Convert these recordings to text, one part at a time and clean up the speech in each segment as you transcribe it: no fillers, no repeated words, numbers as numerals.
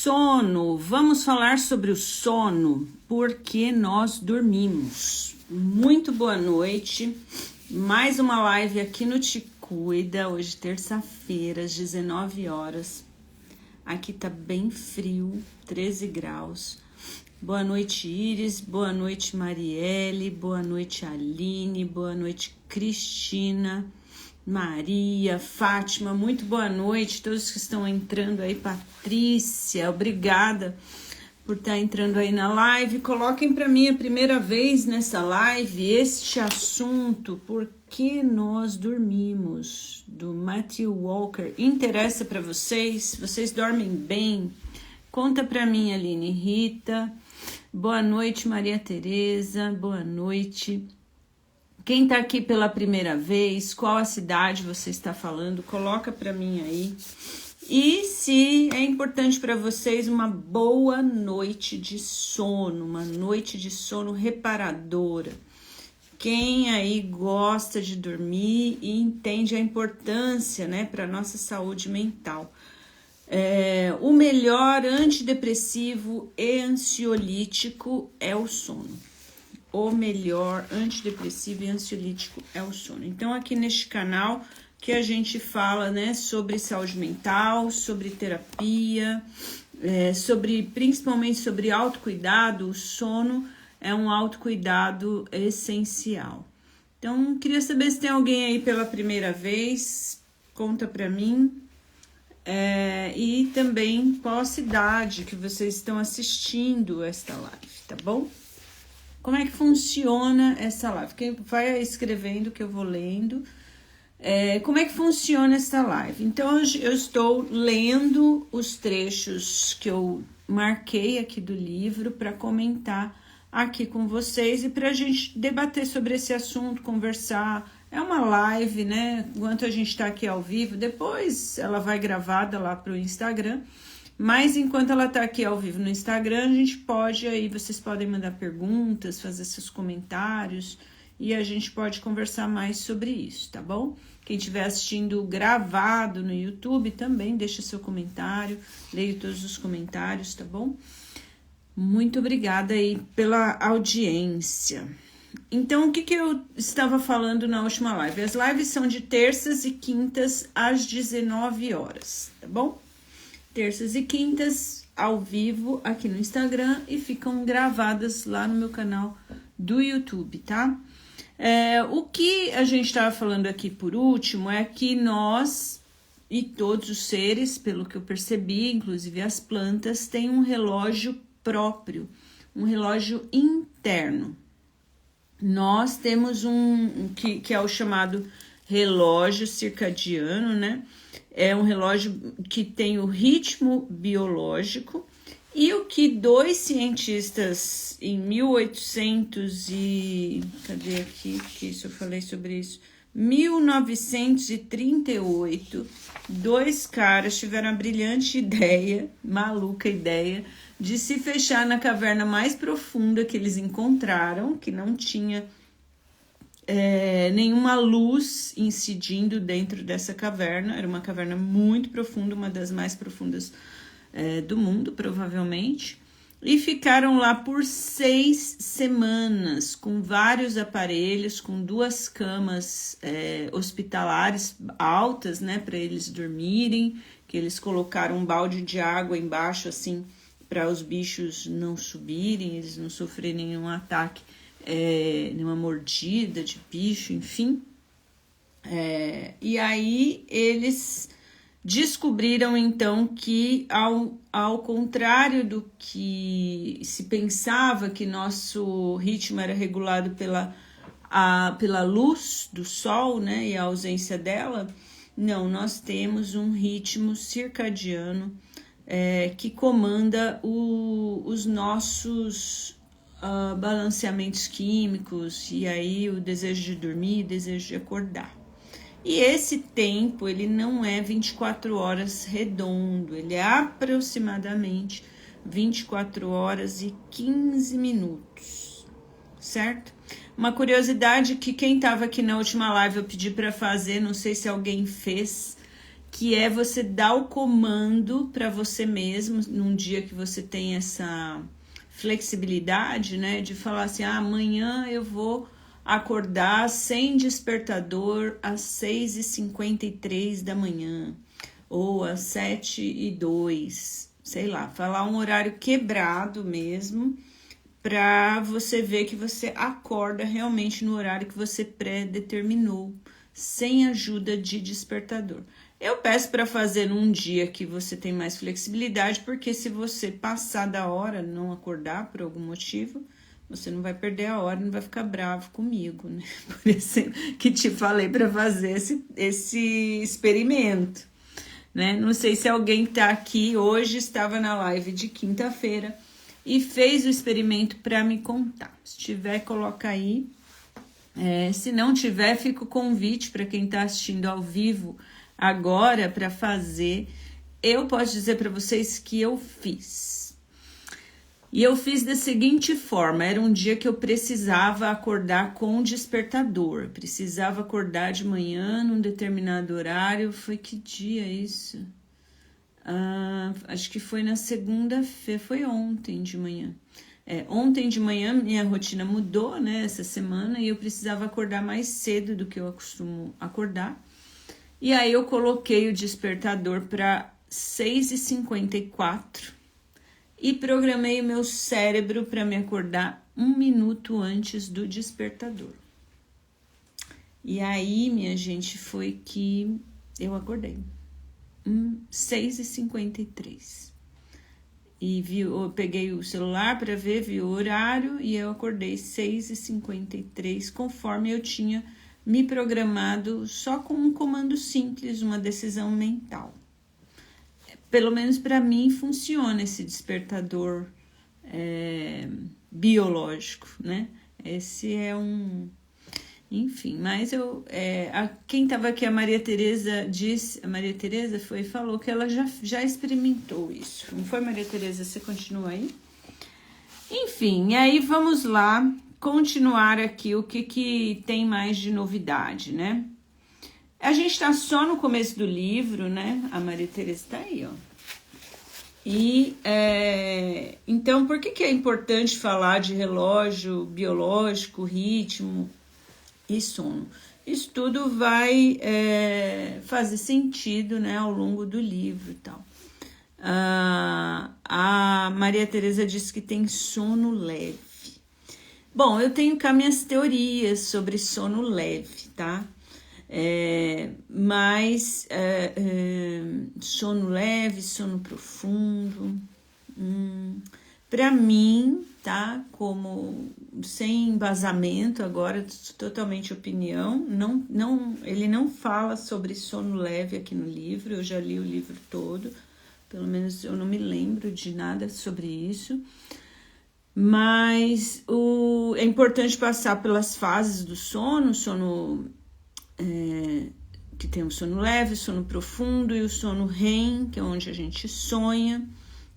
Sono, vamos falar sobre o sono, porque nós dormimos. Muito boa noite, mais uma live aqui no Te Cuida, hoje terça-feira, às 19 horas. Aqui tá bem frio, 13 graus. Boa noite, Iris, boa noite, Marielle, boa noite, Aline, boa noite, Cristina, Maria, Fátima, muito boa noite, todos que estão entrando aí, Patrícia, obrigada por estar entrando aí na live. Coloquem para mim a primeira vez nessa live este assunto, por que nós dormimos, do Matthew Walker. Interessa para vocês? Vocês dormem bem? Conta para mim, Aline. Rita, boa noite, Maria Tereza, boa noite. Quem tá aqui pela primeira vez, qual a cidade você está falando, coloca para mim aí. E se é importante para vocês, uma boa noite de sono, uma noite de sono reparadora. Quem aí gosta de dormir e entende a importância, né, para nossa saúde mental. O melhor antidepressivo e ansiolítico é o sono. O melhor antidepressivo e ansiolítico é o sono. Então, aqui neste canal que a gente fala, né, sobre saúde mental, sobre terapia, principalmente sobre autocuidado. O sono é um autocuidado essencial. Então, queria saber se tem alguém aí pela primeira vez, conta pra mim. E também qual a cidade que vocês estão assistindo esta live, tá bom? Como é que funciona essa live? Quem vai escrevendo que eu vou lendo. Como é que funciona essa live? Então, eu estou lendo os trechos que eu marquei aqui do livro para comentar aqui com vocês e para a gente debater sobre esse assunto, conversar. É uma live, né? Enquanto a gente está aqui ao vivo, depois ela vai gravada lá para o Instagram. Mas enquanto ela tá aqui ao vivo no Instagram, a gente pode aí, vocês podem mandar perguntas, fazer seus comentários e a gente pode conversar mais sobre isso, tá bom? Quem estiver assistindo gravado no YouTube também deixa seu comentário, leio todos os comentários, tá bom? Muito obrigada aí pela audiência. Então, o que eu estava falando na última live? As lives são de terças e quintas às 19 horas, tá bom? Terças e quintas ao vivo aqui no Instagram e ficam gravadas lá no meu canal do YouTube, tá? O que a gente estava falando aqui por último é que nós e todos os seres, pelo que eu percebi, inclusive as plantas, têm um relógio próprio, um relógio interno. Nós temos que é o chamado relógio circadiano, né? É um relógio que tem o ritmo biológico e o que dois cientistas em 1800 e... Cadê aqui? Que isso eu falei sobre isso? 1938, dois caras tiveram a brilhante ideia, maluca ideia, de se fechar na caverna mais profunda que eles encontraram, que não tinha nenhuma luz incidindo dentro dessa caverna. Era uma caverna muito profunda, uma das mais profundas do mundo, provavelmente. E ficaram lá por 6 semanas, com vários aparelhos, com 2 camas hospitalares altas, né, para eles dormirem, que eles colocaram um balde de água embaixo, assim, para os bichos não subirem, eles não sofrerem nenhum ataque, nenhuma mordida de bicho, enfim. E aí eles descobriram então que ao contrário do que se pensava, que nosso ritmo era regulado pela luz do sol, né, e a ausência dela, não, nós temos um ritmo circadiano que comanda os nossos balanceamentos químicos, e aí o desejo de dormir, o desejo de acordar. E esse tempo, ele não é 24 horas redondo, ele é aproximadamente 24 horas e 15 minutos, certo? Uma curiosidade que quem estava aqui na última live eu pedi para fazer, não sei se alguém fez, que é você dar o comando para você mesmo, num dia que você tem essa flexibilidade, né, de falar assim, amanhã eu vou acordar sem despertador às 6h53 da manhã, ou às 7h02, sei lá, falar um horário quebrado mesmo, para você ver que você acorda realmente no horário que você pré-determinou, sem ajuda de despertador. Eu peço para fazer num dia que você tem mais flexibilidade, porque se você passar da hora, não acordar por algum motivo, você não vai perder a hora, não vai ficar bravo comigo, né? Por exemplo, que te falei para fazer esse experimento, né? Não sei se alguém tá aqui hoje, estava na live de quinta-feira e fez o experimento para me contar. Se tiver, coloca aí. Se não tiver, fica o convite para quem está assistindo ao vivo agora para fazer. Eu posso dizer para vocês que eu fiz. E eu fiz da seguinte forma, era um dia que eu precisava acordar com despertador, precisava acordar de manhã num determinado horário. Foi que dia isso? Acho que foi na segunda-feira, foi ontem de manhã. Ontem de manhã minha rotina mudou, né, essa semana, e eu precisava acordar mais cedo do que eu costumo acordar. E aí eu coloquei o despertador para 6h54 e programei o meu cérebro para me acordar 1 minuto antes do despertador. E aí, minha gente, foi que eu acordei. 6h53. E eu peguei o celular para ver, vi o horário e eu acordei 6h53, conforme eu tinha me programado só com um comando simples, uma decisão mental. Pelo menos para mim funciona esse despertador biológico, né? Esse é um... Enfim, mas quem estava aqui, a Maria Tereza falou que ela já experimentou isso. Não foi, Maria Tereza? Você continua aí? Enfim, aí vamos lá continuar aqui o que tem mais de novidade, né? A gente tá só no começo do livro, né? A Maria Tereza tá aí, ó. E então, por que é importante falar de relógio biológico, ritmo e sono? Isso tudo vai fazer sentido, né, ao longo do livro e tal. A Maria Tereza disse que tem sono leve. Bom, eu tenho cá minhas teorias sobre sono leve, tá? Mas sono leve, sono profundo, para mim, tá? Como sem embasamento, agora totalmente opinião, ele não fala sobre sono leve aqui no livro. Eu já li o livro todo, pelo menos eu não me lembro de nada sobre isso. Mas é importante passar pelas fases do sono, que tem o sono leve, o sono profundo e o sono REM, que é onde a gente sonha,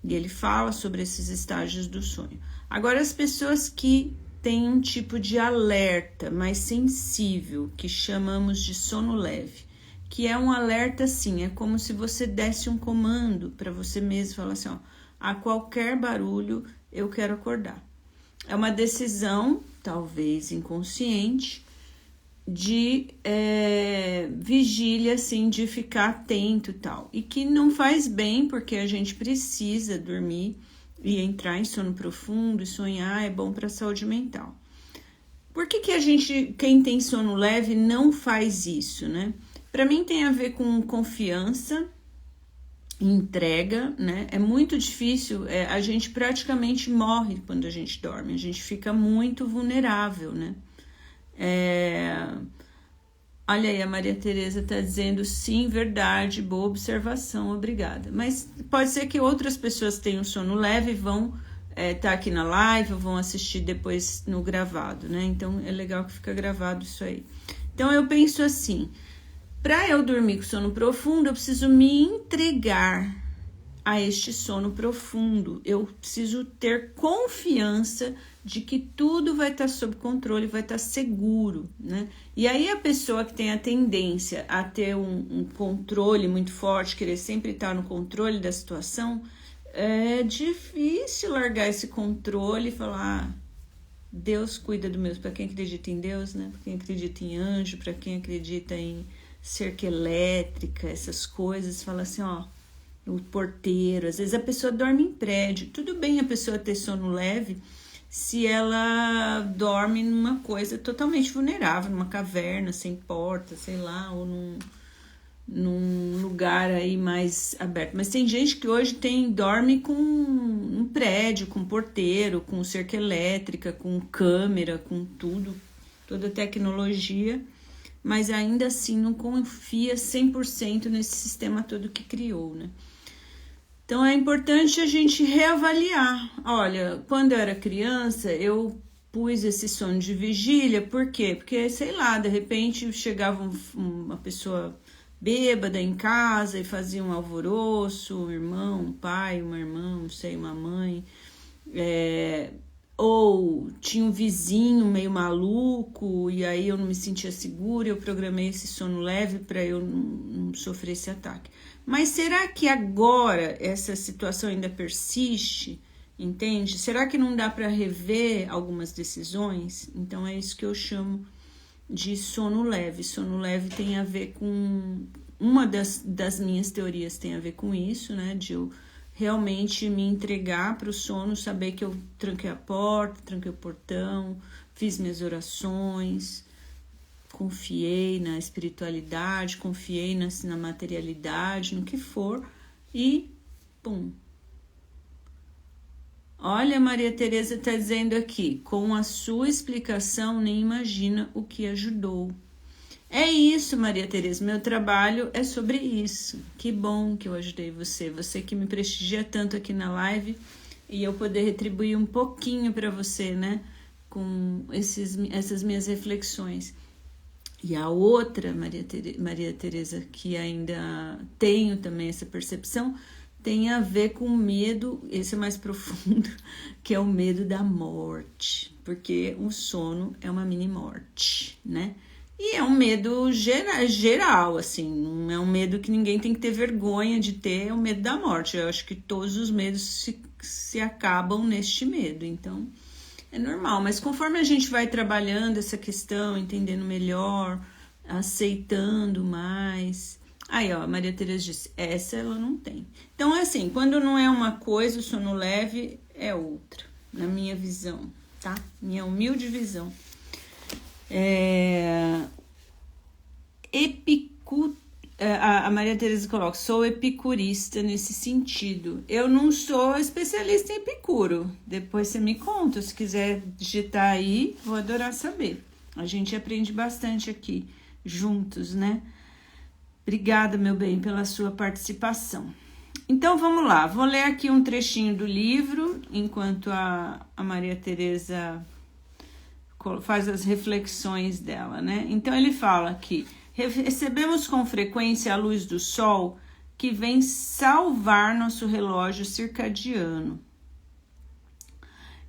e ele fala sobre esses estágios do sonho. Agora, as pessoas que têm um tipo de alerta mais sensível, que chamamos de sono leve, que é um alerta assim, é como se você desse um comando para você mesmo, falar assim, ó, a qualquer barulho eu quero acordar. É uma decisão, talvez inconsciente, de vigília, assim, de ficar atento e tal. E que não faz bem, porque a gente precisa dormir e entrar em sono profundo e sonhar, é bom para a saúde mental. Por que quem tem sono leve, não faz isso, né? Para mim tem a ver com confiança, entrega, né? É muito difícil, a gente praticamente morre quando a gente dorme, a gente fica muito vulnerável, né? Olha aí, a Maria Tereza tá dizendo sim, verdade, boa observação, obrigada. Mas pode ser que outras pessoas tenham sono leve e vão tá aqui na live, ou vão assistir depois no gravado, né? Então é legal que fica gravado isso aí. Então eu penso assim, para eu dormir com sono profundo, eu preciso me entregar a este sono profundo. Eu preciso ter confiança de que tudo vai estar sob controle, vai estar seguro, né? E aí a pessoa que tem a tendência a ter um controle muito forte, querer sempre estar no controle da situação, é difícil largar esse controle e falar, Deus cuida do meu, para quem acredita em Deus, né? Para quem acredita em anjo, para quem acredita em cerca elétrica, essas coisas, fala assim, ó, o porteiro, às vezes a pessoa dorme em prédio, tudo bem a pessoa ter sono leve se ela dorme numa coisa totalmente vulnerável, numa caverna, sem porta, sei lá, ou num lugar aí mais aberto. Mas tem gente que hoje dorme com um prédio, com porteiro, com cerca elétrica, com câmera, com tudo, toda a tecnologia, mas ainda assim não confia 100% nesse sistema todo que criou, né? Então é importante a gente reavaliar. Olha, quando eu era criança, eu pus esse sono de vigília, por quê? Porque, sei lá, de repente chegava uma pessoa bêbada em casa e fazia um alvoroço, um irmão, um pai, uma irmã, não sei, uma mãe, ou tinha um vizinho meio maluco e aí eu não me sentia segura, eu programei esse sono leve para eu não sofrer esse ataque. Mas será que agora essa situação ainda persiste? Entende? Será que não dá para rever algumas decisões? Então é isso que eu chamo de sono leve. Sono leve tem a ver com... Uma das minhas teorias tem a ver com isso, né? De eu realmente me entregar para o sono, saber que eu tranquei a porta, tranquei o portão, fiz minhas orações, confiei na espiritualidade, confiei na materialidade, no que for, e pum. Olha, Maria Tereza está dizendo aqui, com a sua explicação nem imagina o que ajudou. É isso, Maria Tereza, meu trabalho é sobre isso. Que bom que eu ajudei você, você que me prestigia tanto aqui na live, e eu poder retribuir um pouquinho para você, né, com essas minhas reflexões. E a outra, Maria Tereza, que ainda tenho também essa percepção, tem a ver com o medo, esse é mais profundo, que é o medo da morte, porque o sono é uma mini morte, né? E é um medo geral, assim, não é um medo que ninguém tem que ter vergonha de ter, é o medo da morte. Eu acho que todos os medos se acabam neste medo, então é normal. Mas conforme a gente vai trabalhando essa questão, entendendo melhor, aceitando mais... Aí, ó, a Maria Tereza disse, essa ela não tem. Então, é assim, quando não é uma coisa, o sono leve é outra, na minha visão, tá? Minha humilde visão. A Maria Tereza coloca, sou epicurista nesse sentido. Eu não sou especialista em Epicuro. Depois você me conta, se quiser digitar aí, vou adorar saber. A gente aprende bastante aqui, juntos, né? Obrigada, meu bem, pela sua participação. Então, vamos lá. Vou ler aqui um trechinho do livro, enquanto a Maria Tereza faz as reflexões dela, né? Então, ele fala aqui, recebemos com frequência a luz do sol que vem salvar nosso relógio circadiano,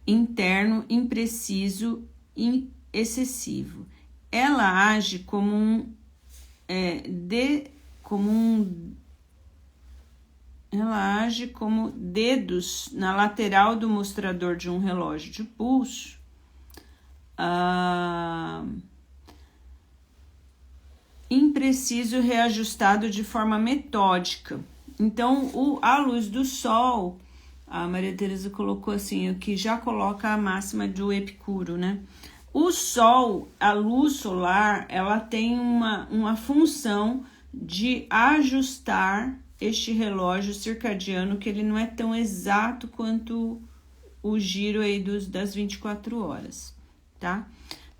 interno, impreciso e excessivo. Ela age como ela age como dedos na lateral do mostrador de um relógio de pulso, impreciso, reajustado de forma metódica. Então, a luz do sol, a Maria Tereza colocou assim, o que já coloca a máxima do Epicuro, né? O sol, a luz solar, ela tem uma função de ajustar este relógio circadiano, que ele não é tão exato quanto o giro aí das 24 horas, tá?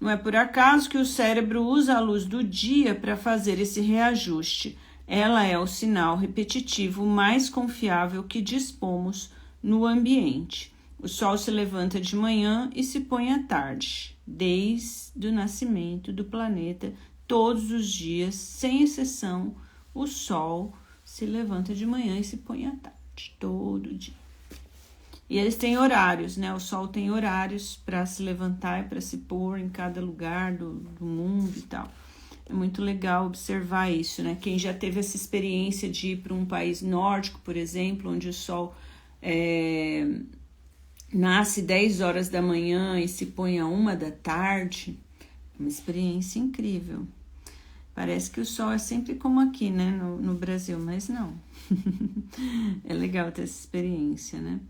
Não é por acaso que o cérebro usa a luz do dia para fazer esse reajuste. Ela é o sinal repetitivo mais confiável que dispomos no ambiente. O sol se levanta de manhã e se põe à tarde, desde o nascimento do planeta, todos os dias, sem exceção, o sol se levanta de manhã e se põe à tarde. norte, todo dia. E eles têm horários, né? O sol tem horários para se levantar e para se pôr em cada lugar do mundo e tal. É muito legal observar isso, né? Quem já teve essa experiência de ir para um país nórdico, por exemplo, onde o sol nasce 10 horas da manhã e se põe a 1 da tarde, é uma experiência incrível. Parece que o sol é sempre como aqui, né? No Brasil, mas não. É legal ter essa experiência, né?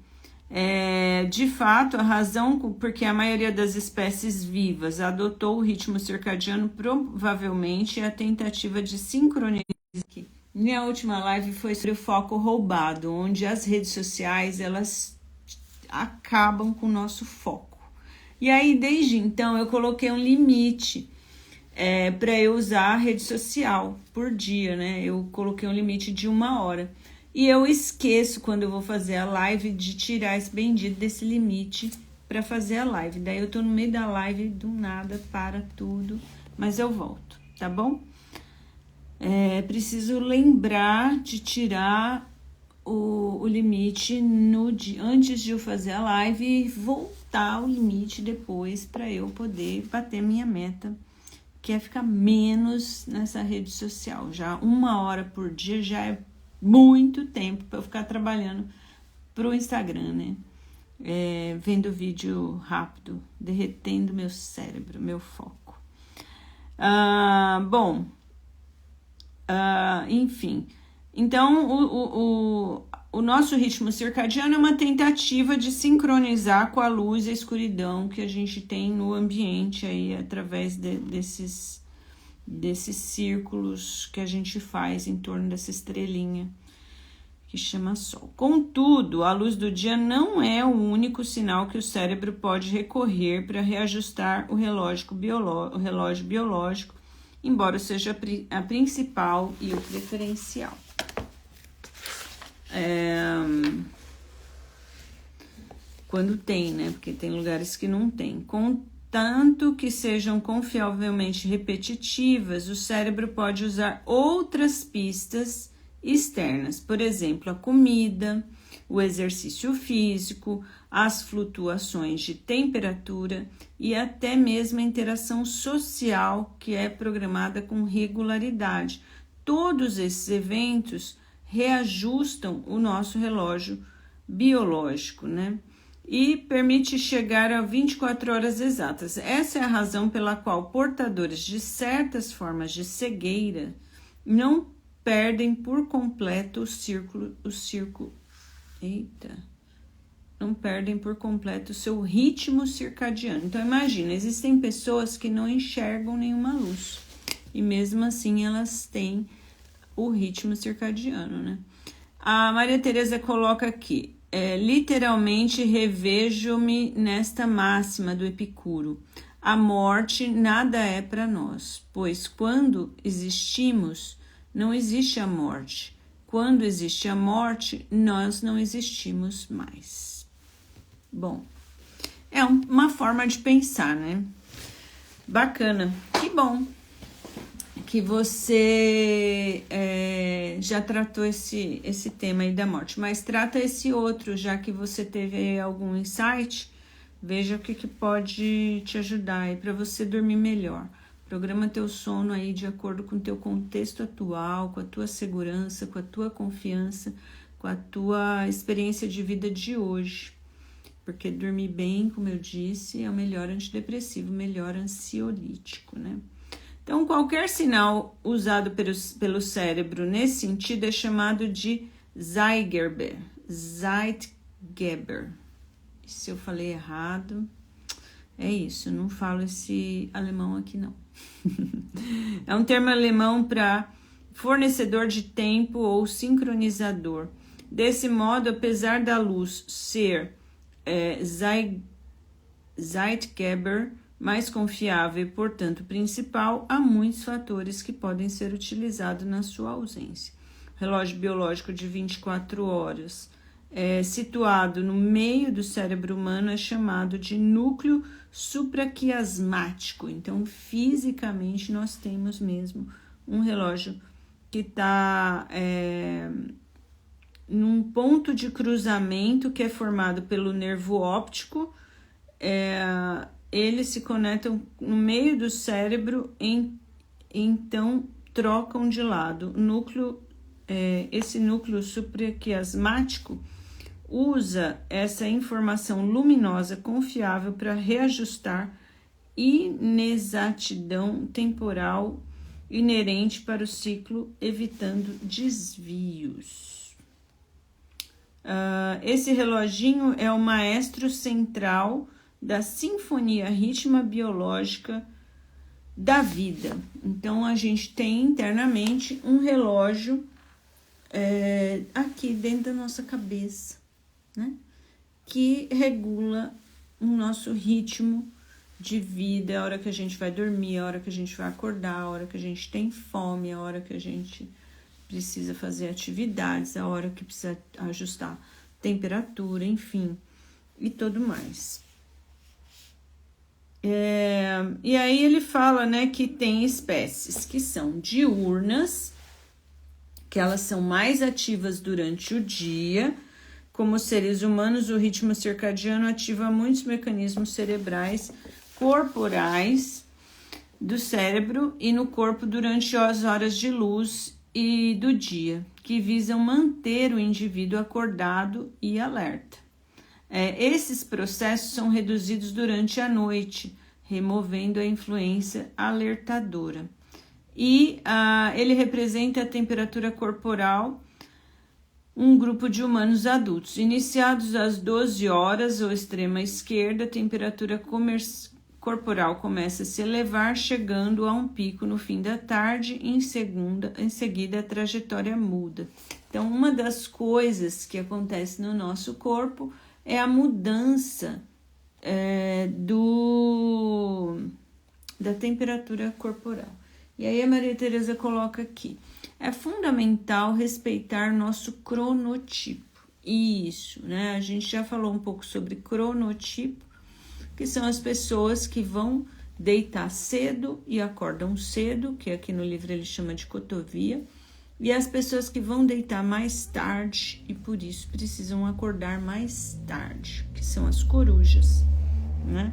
De fato, a razão porque a maioria das espécies vivas adotou o ritmo circadiano provavelmente é a tentativa de sincronizar. Minha última live foi sobre o foco roubado, onde as redes sociais elas acabam com o nosso foco. E aí, desde então, eu coloquei um limite para eu usar a rede social por dia, né? Eu coloquei um limite de 1 hora. E eu esqueço, quando eu vou fazer a live, de tirar esse bendito desse limite para fazer a live. Daí eu tô no meio da live, do nada, para tudo, mas eu volto, tá bom? Preciso lembrar de tirar o limite antes de eu fazer a live e voltar ao limite depois para eu poder bater minha meta, que é ficar menos nessa rede social. Já 1 hora por dia já é muito tempo para eu ficar trabalhando pro Instagram, né? Vendo vídeo rápido, derretendo meu cérebro, meu foco. Enfim. Então, o nosso ritmo circadiano é uma tentativa de sincronizar com a luz e a escuridão que a gente tem no ambiente aí, através desses círculos que a gente faz em torno dessa estrelinha que chama Sol. Contudo, a luz do dia não é o único sinal que o cérebro pode recorrer para reajustar o relógio biológico, embora seja a principal e o preferencial. Quando tem, né? Porque tem lugares que não tem. Contanto que sejam confiavelmente repetitivas, o cérebro pode usar outras pistas externas, por exemplo, a comida, o exercício físico, as flutuações de temperatura e até mesmo a interação social, que é programada com regularidade. Todos esses eventos reajustam o nosso relógio biológico, né? E permite chegar a 24 horas exatas. Essa é a razão pela qual portadores de certas formas de cegueira não perdem por completo não perdem por completo o seu ritmo circadiano. Então imagina, existem pessoas que não enxergam nenhuma luz e mesmo assim elas têm o ritmo circadiano, né? A Maria Tereza coloca aqui, literalmente revejo-me nesta máxima do Epicuro. A morte nada é para nós, pois quando existimos, não existe a morte. Quando existe a morte, nós não existimos mais. Bom, é uma forma de pensar, né? Bacana. Que bom que você já tratou esse tema aí da morte, mas trata esse outro, já que você teve algum insight, veja o que pode te ajudar aí para você dormir melhor. Programa teu sono aí de acordo com o teu contexto atual, com a tua segurança, com a tua confiança, com a tua experiência de vida de hoje. Porque dormir bem, como eu disse, é o melhor antidepressivo, o melhor ansiolítico, né? Então, qualquer sinal usado pelo cérebro nesse sentido é chamado de Zeitgeber. Se eu falei errado, é isso, não falo esse alemão aqui não. É um termo alemão para fornecedor de tempo ou sincronizador. Desse modo, apesar da luz ser Zeitgeber mais confiável e, portanto, principal, há muitos fatores que podem ser utilizados na sua ausência. O relógio biológico de 24 horas, situado no meio do cérebro humano, é chamado de núcleo supraquiasmático. Então, fisicamente, nós temos mesmo um relógio que está num ponto de cruzamento que é formado pelo nervo óptico. Eles se conectam no meio do cérebro, então trocam de lado. Esse núcleo supraquiasmático usa essa informação luminosa confiável para reajustar inexatidão temporal inerente para o ciclo, evitando desvios. Esse reloginho é o maestro central da sinfonia rítmica biológica da vida. Então, a gente tem internamente um relógio aqui dentro da nossa cabeça, né? Que regula o nosso ritmo de vida, a hora que a gente vai dormir, a hora que a gente vai acordar, a hora que a gente tem fome, a hora que a gente precisa fazer atividades, a hora que precisa ajustar temperatura, enfim, e tudo mais. E aí ele fala, né, que tem espécies que são diurnas, que elas são mais ativas durante o dia. Como os seres humanos, o ritmo circadiano ativa muitos mecanismos cerebrais corporais do cérebro e no corpo durante as horas de luz e do dia, que visam manter o indivíduo acordado e alerta. Esses processos são reduzidos durante a noite, removendo a influência alertadora. E ele representa a temperatura corporal, um grupo de humanos adultos. Iniciados às 12 horas, ou extrema esquerda, a temperatura corporal começa a se elevar, chegando a um pico no fim da tarde, em seguida a trajetória muda. Então, uma das coisas que acontece no nosso corpo é a mudança da temperatura corporal. E aí a Maria Teresa coloca aqui: é fundamental respeitar nosso cronotipo. Isso, né? A gente já falou um pouco sobre cronotipo, que são as pessoas que vão deitar cedo e acordam cedo, que aqui no livro ele chama de cotovia, e as pessoas que vão deitar mais tarde e por isso precisam acordar mais tarde, que são as corujas, né?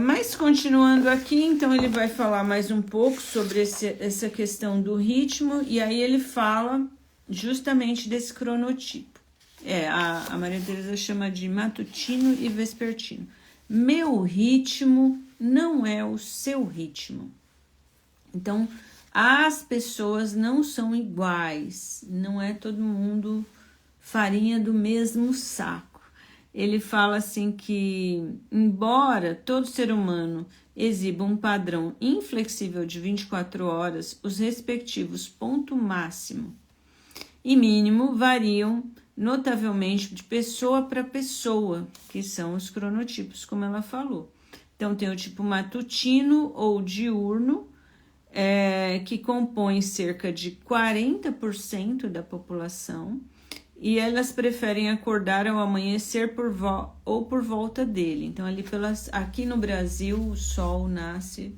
Mas continuando aqui, então ele vai falar mais um pouco sobre essa questão do ritmo, e aí ele fala justamente desse cronotipo. A Maria Teresa chama de matutino e vespertino. Meu ritmo não é o seu ritmo. Então, as pessoas não são iguais, não é todo mundo farinha do mesmo saco. Ele fala assim que, embora todo ser humano exiba um padrão inflexível de 24 horas, os respectivos ponto máximo e mínimo variam notavelmente de pessoa para pessoa, que são os cronotipos, como ela falou. Então, tem o tipo matutino ou diurno, que compõe cerca de 40% da população, e elas preferem acordar ao amanhecer ou por volta dele. Então, aqui no Brasil, o sol nasce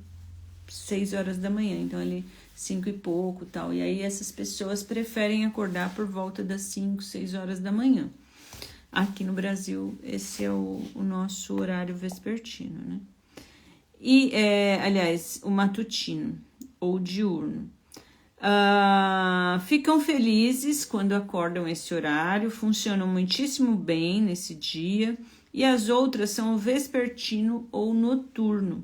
6 horas da manhã, então ali 5 e pouco, tal. E aí essas pessoas preferem acordar por volta das 5, 6 horas da manhã. Aqui no Brasil, esse é o nosso horário vespertino, né? E, aliás, o matutino ou diurno. Ficam felizes quando acordam esse horário, funcionam muitíssimo bem nesse dia, e as outras são o vespertino ou noturno,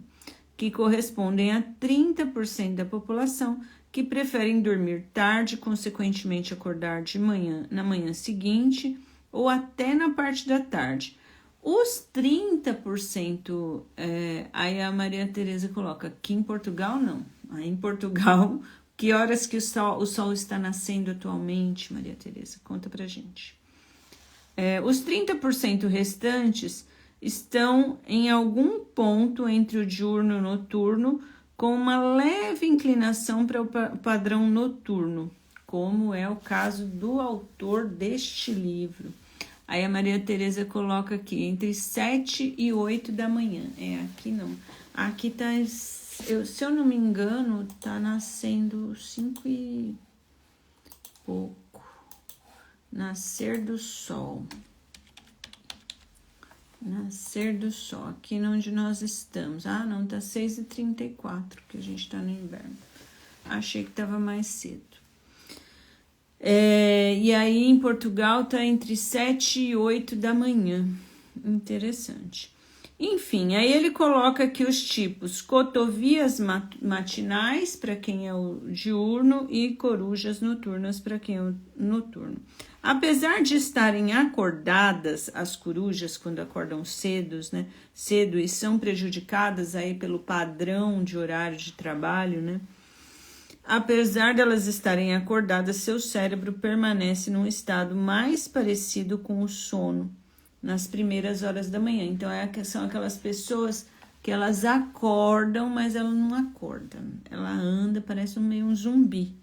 que correspondem a 30% da população que preferem dormir tarde, consequentemente acordar de manhã, na manhã seguinte ou até na parte da tarde. Os 30%, aí a Maria Teresa coloca, aqui em Portugal não. Aí em Portugal, que horas que o sol está nascendo atualmente, Maria Teresa? Conta pra gente. Os 30% restantes estão em algum ponto entre o diurno e o noturno, com uma leve inclinação para o padrão noturno, como é o caso do autor deste livro. Aí a Maria Teresa coloca aqui, entre 7 e 8 da manhã. Aqui não. Aqui tá, se eu não me engano, tá nascendo 5 e pouco. Nascer do sol. Nascer do sol, aqui onde nós estamos. Ah, não, tá 6h34, que a gente tá no inverno. Achei que tava mais cedo. E aí, em Portugal, tá entre 7 e 8 da manhã. Interessante. Enfim, aí ele coloca aqui os tipos: cotovias matinais, para quem é o diurno, e corujas noturnas, para quem é o noturno. Apesar de estarem acordadas, as corujas, quando acordam cedo e são prejudicadas aí pelo padrão de horário de trabalho, né? Apesar delas estarem acordadas, seu cérebro permanece num estado mais parecido com o sono nas primeiras horas da manhã. Então, são aquelas pessoas que elas acordam, mas ela não acorda. Ela anda, parece meio um zumbi.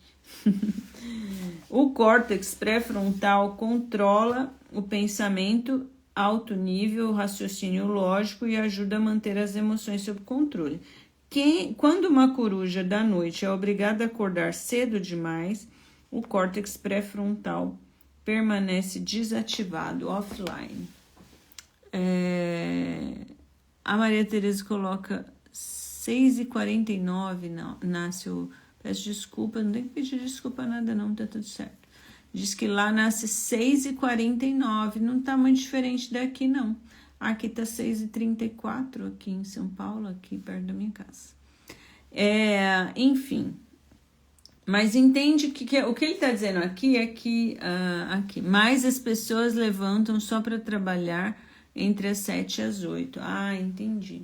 O córtex pré-frontal controla o pensamento, alto nível, o raciocínio lógico e ajuda a manter as emoções sob controle. Quando uma coruja da noite é obrigada a acordar cedo demais, o córtex pré-frontal permanece desativado, offline. A Maria Tereza coloca 6h49, nasce o... Peço desculpa, não tem que pedir desculpa nada não, tá tudo certo. Diz que lá nasce 6h49, não tá muito diferente daqui não. Aqui tá 6h34, aqui em São Paulo, aqui perto da minha casa. Enfim, mas entende que o que ele tá dizendo aqui é que aqui, mais as pessoas levantam só para trabalhar entre as 7 e as 8. Ah, entendi.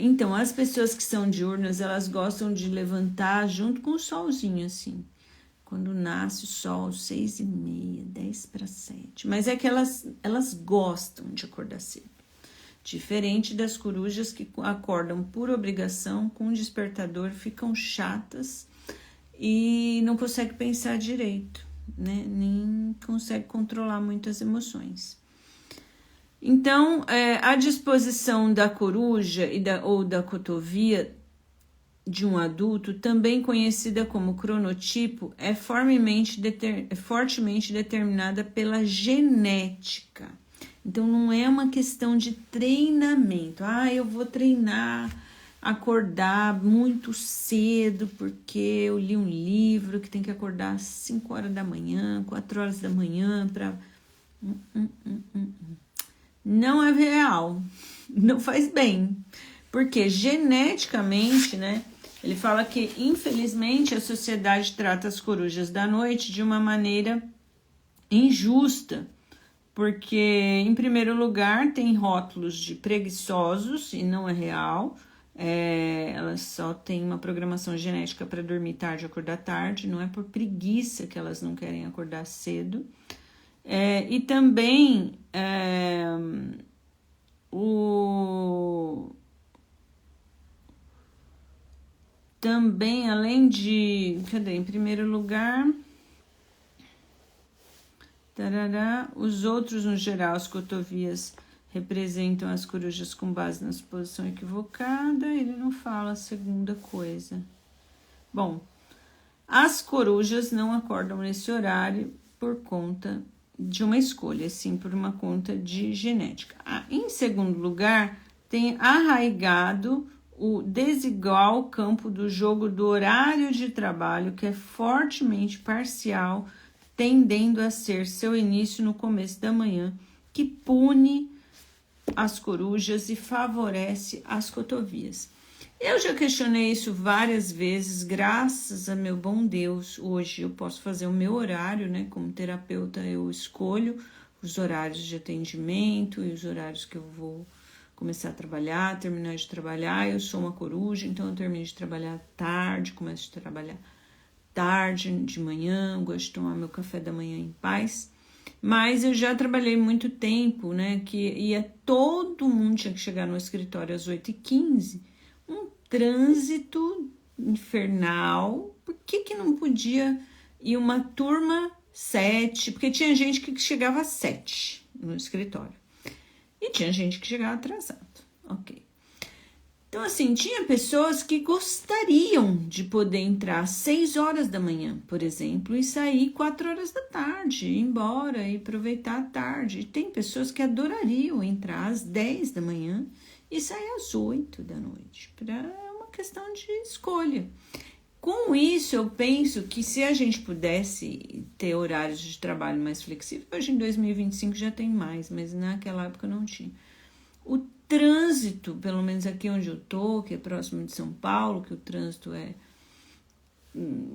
Então, as pessoas que são diurnas, elas gostam de levantar junto com o solzinho, assim. Quando nasce o sol, 6h30, 10:07. Mas é que elas gostam de acordar cedo. Diferente das corujas que acordam por obrigação, com despertador, ficam chatas e não conseguem pensar direito, né? Nem conseguem controlar muito as emoções. Então, a disposição da coruja ou da cotovia de um adulto, também conhecida como cronotipo, é fortemente determinada pela genética. Então, não é uma questão de treinamento. Eu vou treinar, acordar muito cedo, porque eu li um livro que tem que acordar às 5 horas da manhã, 4 horas da manhã, para... Não é real, não faz bem, porque geneticamente, né, ele fala que infelizmente a sociedade trata as corujas da noite de uma maneira injusta, porque em primeiro lugar tem rótulos de preguiçosos e não é real, elas só têm uma programação genética para dormir tarde e acordar tarde, não é por preguiça que elas não querem acordar cedo. E também também, além de... Em primeiro lugar... os outros, no geral, as cotovias representam as corujas com base na suposição equivocada. Ele não fala a segunda coisa. Bom, as corujas não acordam nesse horário por conta de uma escolha, sim, por uma conta de genética. Em segundo lugar, tem arraigado o desigual campo do jogo do horário de trabalho, que é fortemente parcial, tendendo a ser seu início no começo da manhã, que pune as corujas e favorece as cotovias. Eu já questionei isso várias vezes, graças a meu bom Deus, hoje eu posso fazer o meu horário, né? Como terapeuta eu escolho os horários de atendimento e os horários que eu vou começar a trabalhar, terminar de trabalhar. Eu sou uma coruja, então eu termino de trabalhar tarde, começo de trabalhar tarde, de manhã, gosto de tomar meu café da manhã em paz. Mas eu já trabalhei muito tempo, né? Que todo mundo tinha que chegar no escritório às 8h15, um trânsito infernal. Por que não podia ir uma turma 7? Porque tinha gente que chegava às 7 no escritório. E tinha gente que chegava atrasado. Ok. Então, assim, tinha pessoas que gostariam de poder entrar às 6 horas da manhã, por exemplo, e sair 4 horas da tarde, ir embora e aproveitar a tarde. E tem pessoas que adorariam entrar às 10 da manhã e sair às 8 da noite. É uma questão de escolha. Com isso, eu penso que se a gente pudesse ter horários de trabalho mais flexíveis, hoje em 2025 já tem mais, mas naquela época não tinha. O trânsito, pelo menos aqui onde eu tô, que é próximo de São Paulo, que o trânsito é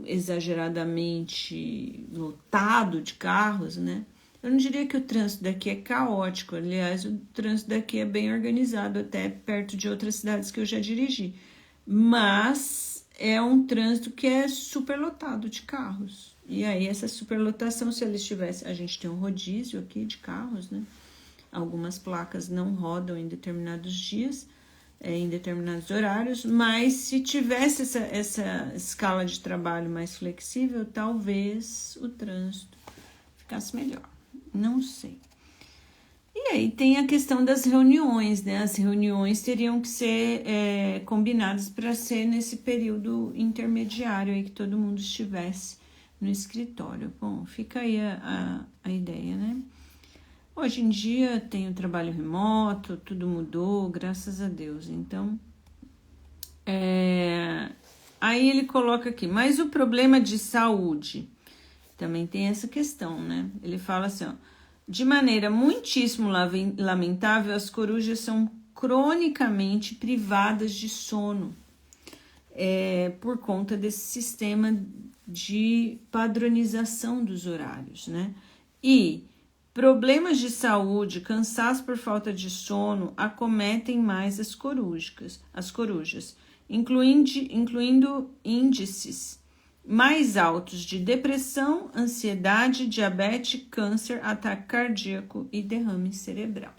exageradamente lotado de carros, né? Eu não diria que o trânsito daqui é caótico, aliás, o trânsito daqui é bem organizado, até perto de outras cidades que eu já dirigi, mas é um trânsito que é superlotado de carros. E aí, essa superlotação, se eles tivessem, a gente tem um rodízio aqui de carros, né? Algumas placas não rodam em determinados dias, em determinados horários, mas se tivesse essa escala de trabalho mais flexível, talvez o trânsito ficasse melhor. Não sei. E aí tem a questão das reuniões, né? As reuniões teriam que ser combinadas para ser nesse período intermediário aí que todo mundo estivesse no escritório. Bom, fica aí a ideia, né? Hoje em dia tem o trabalho remoto, tudo mudou, graças a Deus. Então, aí ele coloca aqui, mas o problema de saúde também tem essa questão, né? Ele fala assim, ó, de maneira muitíssimo lamentável, as corujas são cronicamente privadas de sono por conta desse sistema de padronização dos horários, né? E problemas de saúde, cansaço por falta de sono acometem mais as corujas, incluindo índices mais altos de depressão, ansiedade, diabetes, câncer, ataque cardíaco e derrame cerebral.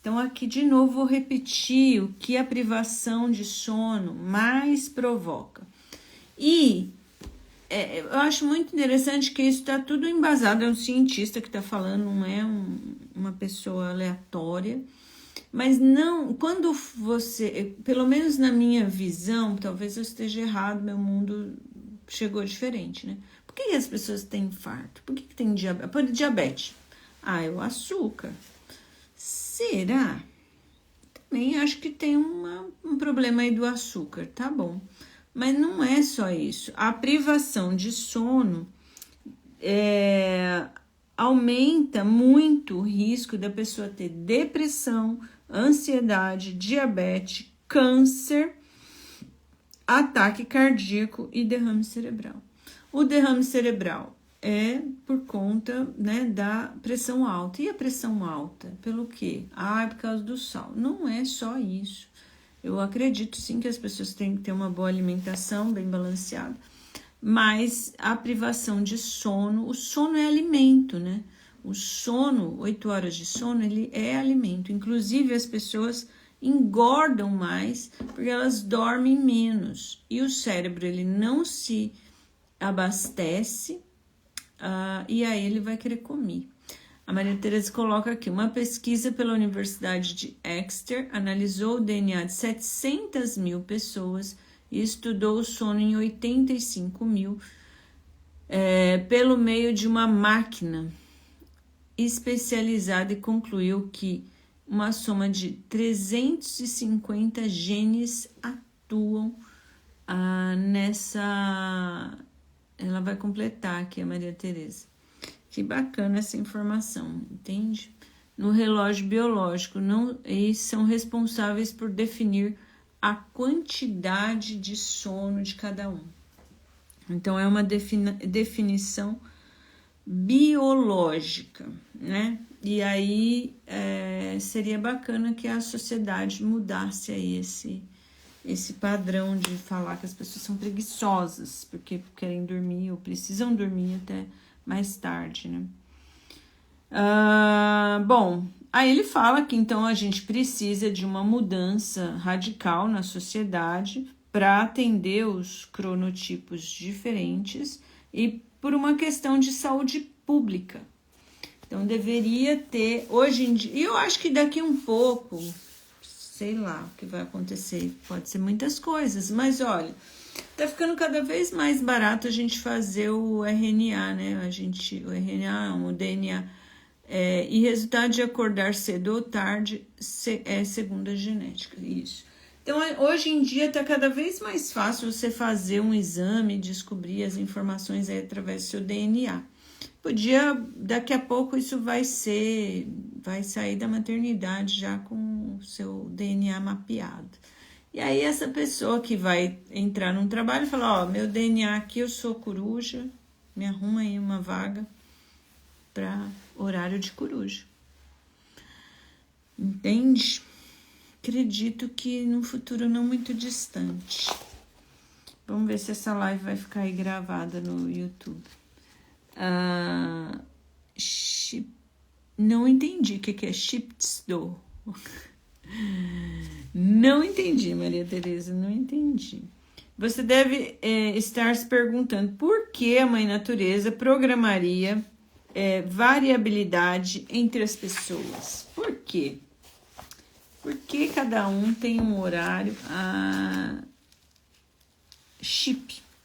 Então, aqui de novo vou repetir o que a privação de sono mais provoca. E eu acho muito interessante que isso está tudo embasado, é um cientista que está falando, não é uma pessoa aleatória, mas não, quando você, pelo menos na minha visão, talvez eu esteja errado, meu mundo chegou diferente, né? Por que as pessoas têm infarto? Por que tem diabetes? É o açúcar. Será? Também acho que tem um problema aí do açúcar, tá bom. Mas não é só isso. A privação de sono aumenta muito o risco da pessoa ter depressão, ansiedade, diabetes, câncer, ataque cardíaco e derrame cerebral. O derrame cerebral é por conta, né, da pressão alta. E a pressão alta? Pelo quê? É por causa do sal. Não é só isso. Eu acredito sim que as pessoas têm que ter uma boa alimentação, bem balanceada, mas a privação de sono, o sono é alimento, né? O sono, 8 horas de sono, ele é alimento. Inclusive, as pessoas engordam mais porque elas dormem menos. E o cérebro, ele não se abastece e aí ele vai querer comer. A Maria Tereza coloca aqui, uma pesquisa pela Universidade de Exeter analisou o DNA de 700 mil pessoas e estudou o sono em 85 mil pelo meio de uma máquina especializada e concluiu que uma soma de 350 genes atuam nessa... Ela vai completar aqui, a Maria Tereza. Que bacana essa informação, entende? No relógio biológico, eles são responsáveis por definir a quantidade de sono de cada um. Então, é uma definição biológica, né? E aí, seria bacana que a sociedade mudasse aí esse padrão de falar que as pessoas são preguiçosas, porque querem dormir ou precisam dormir até mais tarde, né? Bom, aí ele fala que então a gente precisa de uma mudança radical na sociedade para atender os cronotipos diferentes e por uma questão de saúde pública. Então deveria ter, hoje em dia, e eu acho que daqui um pouco, sei lá o que vai acontecer, pode ser muitas coisas, mas olha, tá ficando cada vez mais barato a gente fazer o RNA, né? O RNA, o DNA. E resultado de acordar cedo ou tarde segundo a genética, isso. Então, hoje em dia tá cada vez mais fácil você fazer um exame, descobrir as informações aí através do seu DNA. Daqui a pouco isso vai sair da maternidade já com o seu DNA mapeado. E aí essa pessoa que vai entrar num trabalho fala, ó, meu DNA aqui, eu sou coruja, me arruma aí uma vaga para horário de coruja. Entende? Acredito que num futuro não muito distante. Vamos ver se essa live vai ficar aí gravada no YouTube. Não entendi o que é Shipsdo. Não entendi, Maria Tereza, não entendi. Você deve estar se perguntando por que a Mãe Natureza programaria variabilidade entre as pessoas. Por quê? Porque cada um tem um horário chipado.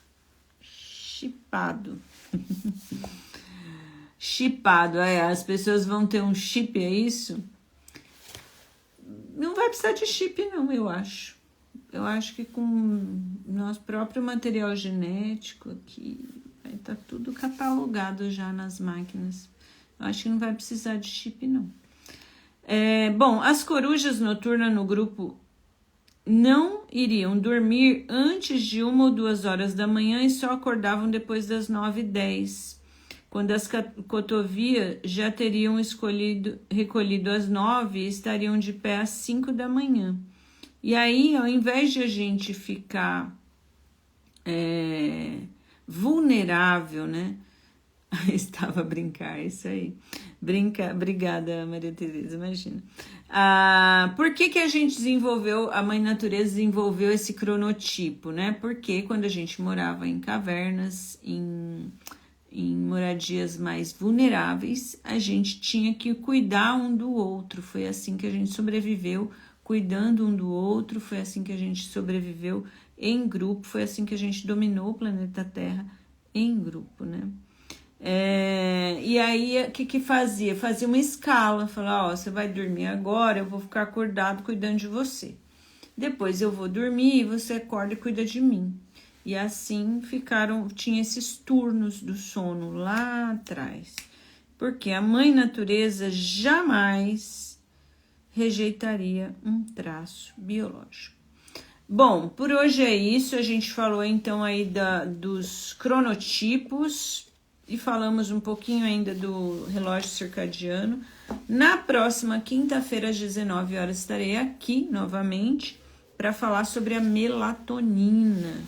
Chipado, as pessoas vão ter um chip, é isso? Não vai precisar de chip, não, eu acho. Eu acho que com nosso próprio material genético aqui, vai estar tudo catalogado já nas máquinas. Eu acho que não vai precisar de chip, não. Bom, as corujas noturnas no grupo não iriam dormir antes de 1 ou 2 horas da manhã e só acordavam depois das 9h10, quando as cotovias já teriam recolhido às 9 e estariam de pé às 5 da manhã. E aí, ao invés de a gente ficar vulnerável, né? Estava a brincar, isso aí. Obrigada, Maria Tereza, imagina. Por que a gente a Mãe Natureza desenvolveu esse cronotipo, né? Porque quando a gente morava em cavernas, em moradias mais vulneráveis, a gente tinha que cuidar um do outro. Foi assim que a gente sobreviveu, cuidando um do outro. Foi assim que a gente sobreviveu em grupo. Foi assim que a gente dominou o planeta Terra em grupo, né? E aí, o que fazia? Fazia uma escala, falava, você vai dormir agora, eu vou ficar acordado cuidando de você. Depois eu vou dormir e você acorda e cuida de mim. E assim tinha esses turnos do sono lá atrás. Porque a Mãe Natureza jamais rejeitaria um traço biológico. Bom, por hoje é isso. A gente falou então aí dos cronotipos e falamos um pouquinho ainda do relógio circadiano. Na próxima quinta-feira, às 19 horas, estarei aqui novamente para falar sobre a melatonina.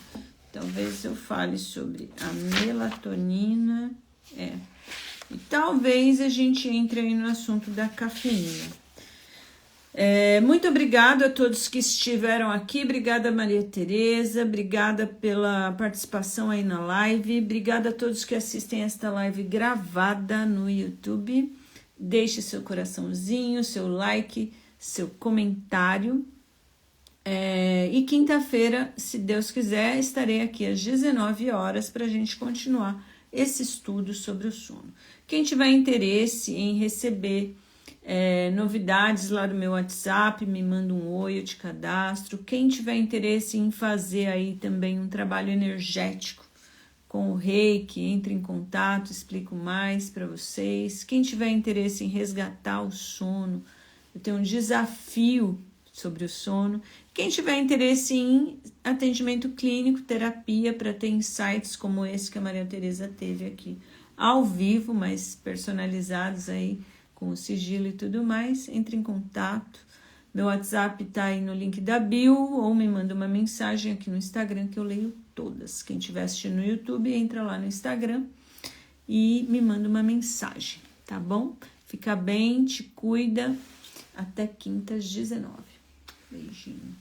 Talvez eu fale sobre a melatonina. E talvez a gente entre aí no assunto da cafeína. Muito obrigada a todos que estiveram aqui. Obrigada, Maria Tereza. Obrigada pela participação aí na live. Obrigada a todos que assistem esta live gravada no YouTube. Deixe seu coraçãozinho, seu like, seu comentário. E quinta-feira, se Deus quiser, estarei aqui às 19 horas para a gente continuar esse estudo sobre o sono. Quem tiver interesse em receber novidades lá do meu WhatsApp, me manda um oi, eu te cadastro. Quem tiver interesse em fazer aí também um trabalho energético com o Reiki, entre em contato, explico mais para vocês. Quem tiver interesse em resgatar o sono, eu tenho um desafio sobre o sono. Quem tiver interesse em atendimento clínico, terapia, para ter insights como esse que a Maria Tereza teve aqui, ao vivo, mas personalizados aí, com o sigilo e tudo mais, entre em contato. Meu WhatsApp tá aí no link da bio, ou me manda uma mensagem aqui no Instagram, que eu leio todas. Quem estiver assistindo no YouTube, entra lá no Instagram e me manda uma mensagem, tá bom? Fica bem, te cuida. Até quinta às 19. Beijinho.